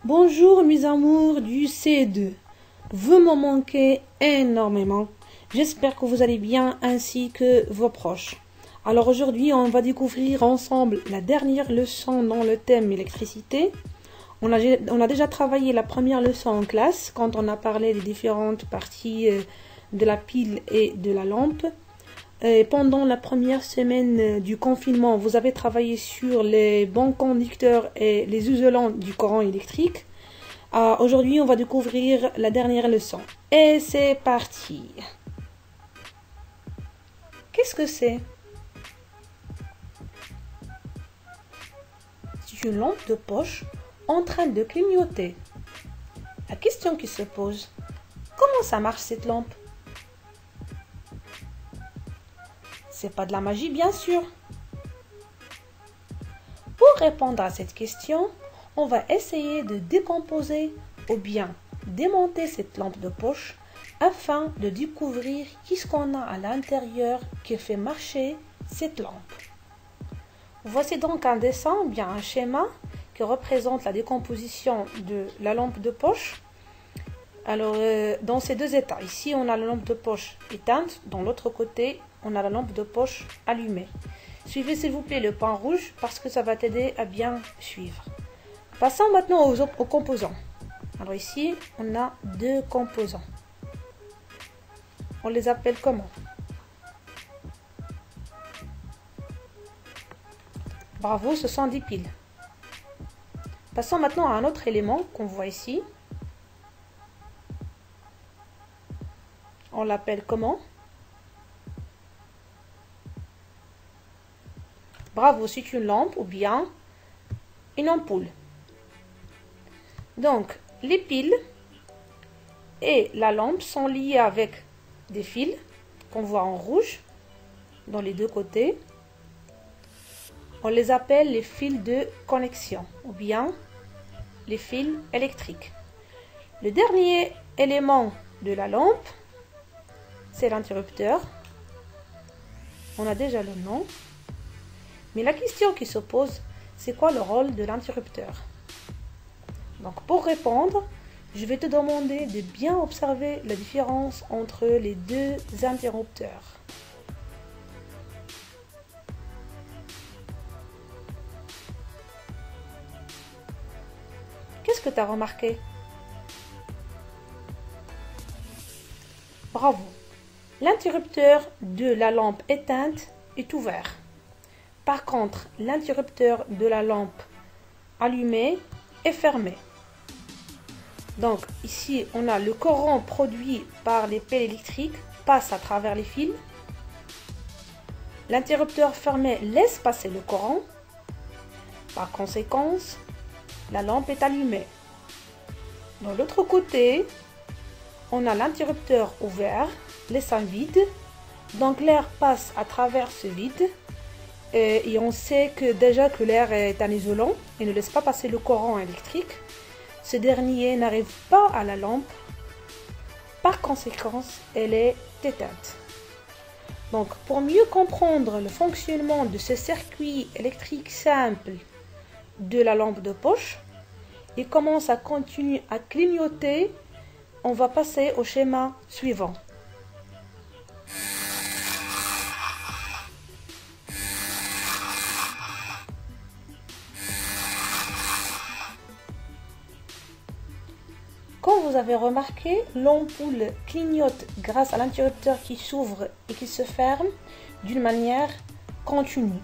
Bonjour mes amours du CE2. Vous me manquez énormément. J'espère que vous allez bien ainsi que vos proches. Alors aujourd'hui, on va découvrir ensemble la dernière leçon dans le thème électricité. On a déjà travaillé la première leçon en classe quand on a parlé des différentes parties de la pile et de la lampe. Et pendant la première semaine du confinement, vous avez travaillé sur les bons conducteurs et les isolants du courant électrique. Aujourd'hui, on va découvrir la dernière leçon. Et c'est parti. Qu'est-ce que c'est? C'est une lampe de poche en train de clignoter. La question qui se pose, comment ça marche cette lampe? C'est pas de la magie, bien sûr. Pour répondre à cette question, on va essayer de décomposer ou bien démonter cette lampe de poche afin de découvrir qu'est-ce qu'on a à l'intérieur qui fait marcher cette lampe. Voici donc un dessin ou bien un schéma qui représente la décomposition de la lampe de poche. Alors, dans ces deux états, ici on a la lampe de poche éteinte, dans l'autre côté on a la lampe de poche allumée. Suivez s'il vous plaît le point rouge parce que ça va t'aider à bien suivre. Passons maintenant aux composants. Alors ici, on a deux composants. On les appelle comment? Bravo, ce sont des piles. Passons maintenant à un autre élément qu'on voit ici. On l'appelle comment? Bravo, c'est une lampe ou bien une ampoule. Donc, les piles et la lampe sont liées avec des fils qu'on voit en rouge dans les deux côtés. On les appelle les fils de connexion ou bien les fils électriques. Le dernier élément de la lampe, c'est l'interrupteur. On a déjà le nom. Mais la question qui se pose, c'est quoi le rôle de l'interrupteur? Donc pour répondre, je vais te demander de bien observer la différence entre les deux interrupteurs. Qu'est-ce que tu as remarqué? Bravo! L'interrupteur de la lampe éteinte est ouvert. Par contre, l'interrupteur de la lampe allumée est fermé. Donc ici, on a le courant produit par les piles électriques passe à travers les fils. L'interrupteur fermé laisse passer le courant. Par conséquent, la lampe est allumée. De l'autre côté, on a l'interrupteur ouvert, laissant vide. Donc l'air passe à travers ce vide. Et on sait que déjà que l'air est un isolant et ne laisse pas passer le courant électrique. Ce dernier n'arrive pas à la lampe. Par conséquent, elle est éteinte. Donc, pour mieux comprendre le fonctionnement de ce circuit électrique simple de la lampe de poche et comment ça continue à clignoter, on va passer au schéma suivant. Comme vous avez remarqué, l'ampoule clignote grâce à l'interrupteur qui s'ouvre et qui se ferme d'une manière continue.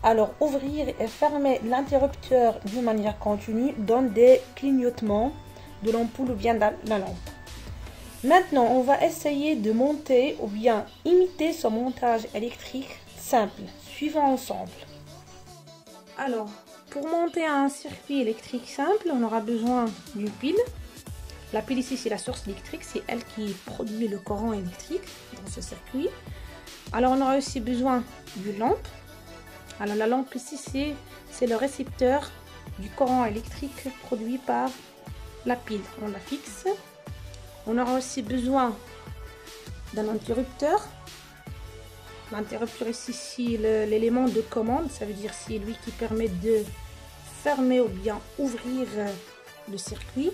Alors, ouvrir et fermer l'interrupteur d'une manière continue donne des clignotements de l'ampoule ou bien de la lampe. Maintenant, on va essayer de monter ou bien imiter ce montage électrique simple. Suivons ensemble. Alors, pour monter un circuit électrique simple, on aura besoin d'une pile. La pile ici, c'est la source électrique, c'est elle qui produit le courant électrique dans ce circuit. Alors, on aura aussi besoin d'une lampe. Alors, la lampe ici, c'est le récepteur du courant électrique produit par la pile. On la fixe. On aura aussi besoin d'un interrupteur. L'interrupteur ici, c'est l'élément de commande, ça veut dire c'est lui qui permet de fermer ou bien ouvrir le circuit.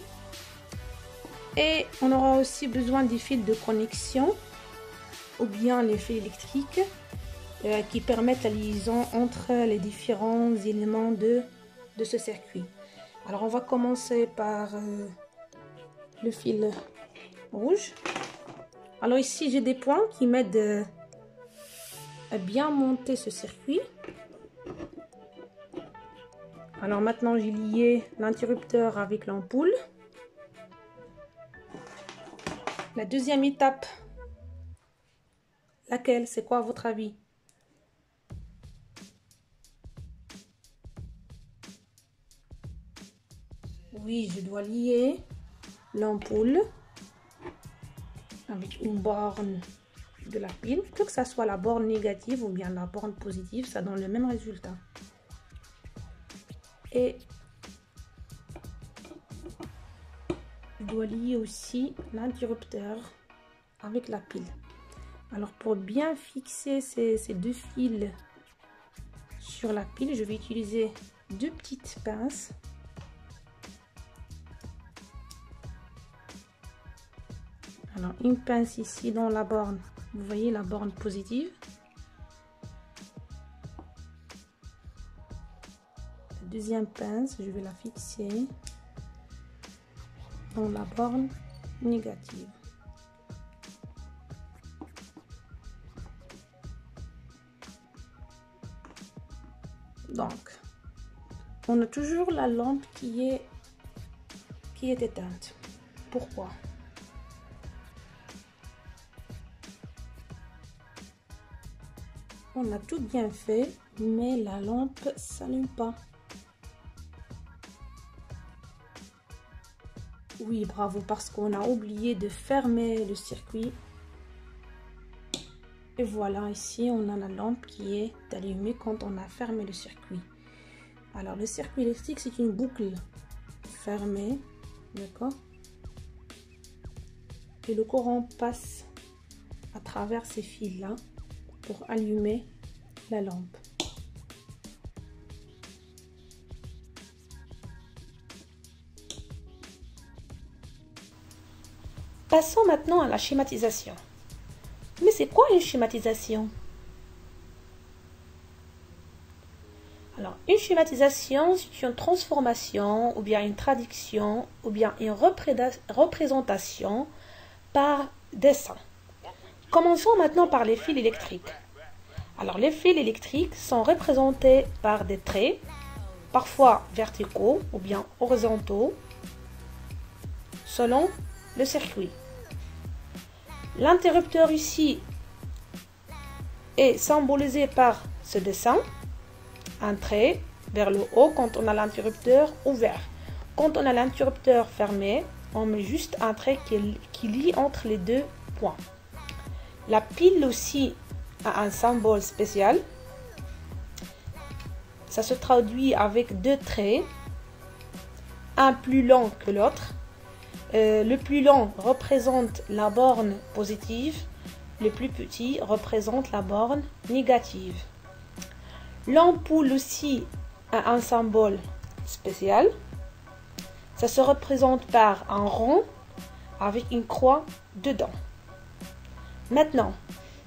Et on aura aussi besoin des fils de connexion ou bien les fils électriques qui permettent la liaison entre les différents éléments de ce circuit. Alors on va commencer par le fil rouge. Alors ici j'ai des points qui m'aident à bien monter ce circuit. Alors maintenant j'ai lié l'interrupteur avec l'ampoule. La deuxième étape, laquelle? C'est quoi à votre avis? Oui, je dois lier l'ampoule avec une borne de la pile, que ça soit la borne négative ou bien la borne positive, ça donne le même résultat. Et je dois lier aussi l'interrupteur avec la pile. Alors pour bien fixer ces deux fils sur la pile, je vais utiliser deux petites pinces. Alors une pince ici dans la borne, vous voyez la borne positive. La deuxième pince, je vais la fixer dans la borne négative. Donc, on a toujours la lampe qui est éteinte. Pourquoi? On a tout bien fait, mais la lampe s'allume pas. Oui, bravo, parce qu'on a oublié de fermer le circuit. Et voilà, ici, on a la lampe qui est allumée quand on a fermé le circuit. Alors, le circuit électrique, c'est une boucle fermée, d'accord? Et le courant passe à travers ces fils-là pour allumer la lampe. Passons maintenant à la schématisation. Mais c'est quoi une schématisation? Alors, une schématisation, c'est une transformation ou bien une traduction ou bien une représentation par dessin. Commençons maintenant par les fils électriques. Alors, les fils électriques sont représentés par des traits, parfois verticaux ou bien horizontaux, selon le circuit. L'interrupteur ici est symbolisé par ce dessin, un trait vers le haut quand on a l'interrupteur ouvert. Quand on a l'interrupteur fermé, on met juste un trait qui lie entre les deux points. La pile aussi a un symbole spécial. Ça se traduit avec deux traits, un plus long que l'autre. Le plus long représente la borne positive, le plus petit représente la borne négative. L'ampoule aussi a un symbole spécial. Ça se représente par un rond avec une croix dedans. Maintenant,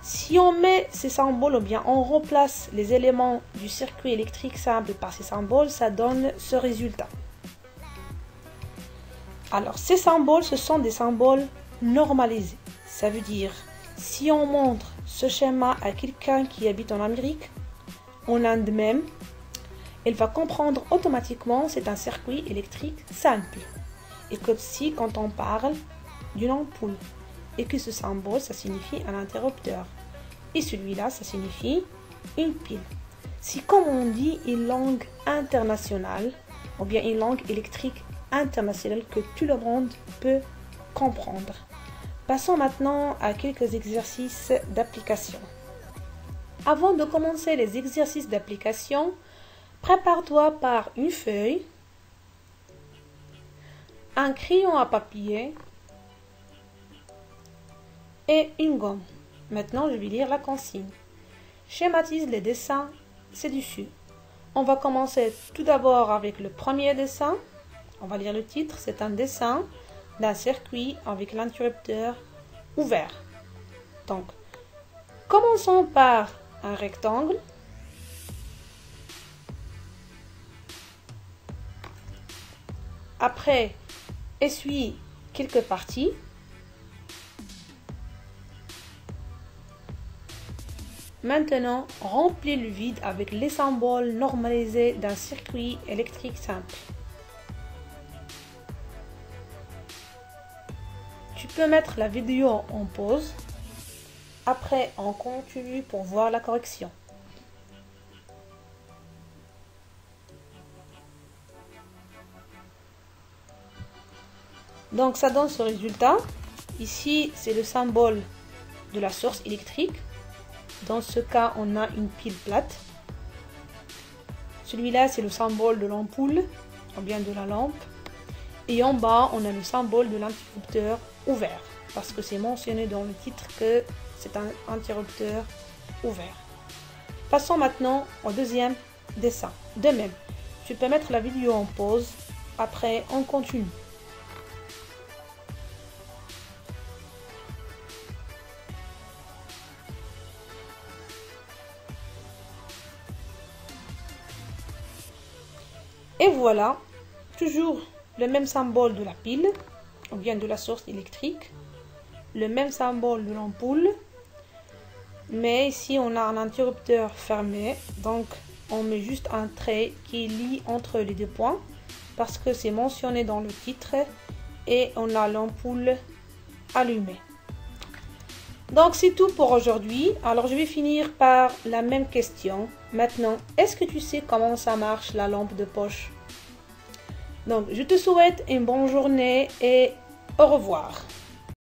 si on met ces symboles ou bien on remplace les éléments du circuit électrique simple par ces symboles, ça donne ce résultat. Alors, ces symboles, ce sont des symboles normalisés. Ça veut dire, si on montre ce schéma à quelqu'un qui habite en Amérique, en Inde même, elle va comprendre automatiquement c'est un circuit électrique simple. Et que si, quand on parle d'une ampoule, et que ce symbole, ça signifie un interrupteur. Et celui-là, ça signifie une pile. Si, comme on dit, une langue internationale, ou bien une langue électrique internationale que tout le monde peut comprendre. Passons maintenant à quelques exercices d'application. Avant de commencer les exercices d'application, prépare-toi par une feuille, un crayon à papier et une gomme. Maintenant, je vais lire la consigne. Schématise les dessins ci-dessus. On va commencer tout d'abord avec le premier dessin. On va lire le titre. C'est un dessin d'un circuit avec l'interrupteur ouvert. Donc, commençons par un rectangle. Après, essuie quelques parties. Maintenant, remplis le vide avec les symboles normalisés d'un circuit électrique simple. Tu peux mettre la vidéo en pause. Après, on continue pour voir la correction. Donc, ça donne ce résultat. Ici, c'est le symbole de la source électrique. Dans ce cas, on a une pile plate. Celui-là, c'est le symbole de l'ampoule, ou bien de la lampe. Et en bas, on a le symbole de l'interrupteur ouvert, parce que c'est mentionné dans le titre que c'est un interrupteur ouvert. Passons maintenant au deuxième dessin. De même, tu peux mettre la vidéo en pause. Après, on continue. Et voilà, toujours le même symbole de la pile, ou bien de la source électrique, le même symbole de l'ampoule, mais ici on a un interrupteur fermé, donc on met juste un trait qui lie entre les deux points, parce que c'est mentionné dans le titre, et on a l'ampoule allumée. Donc c'est tout pour aujourd'hui. Alors je vais finir par la même question. Maintenant, est-ce que tu sais comment ça marche la lampe de poche? Donc je te souhaite une bonne journée et au revoir.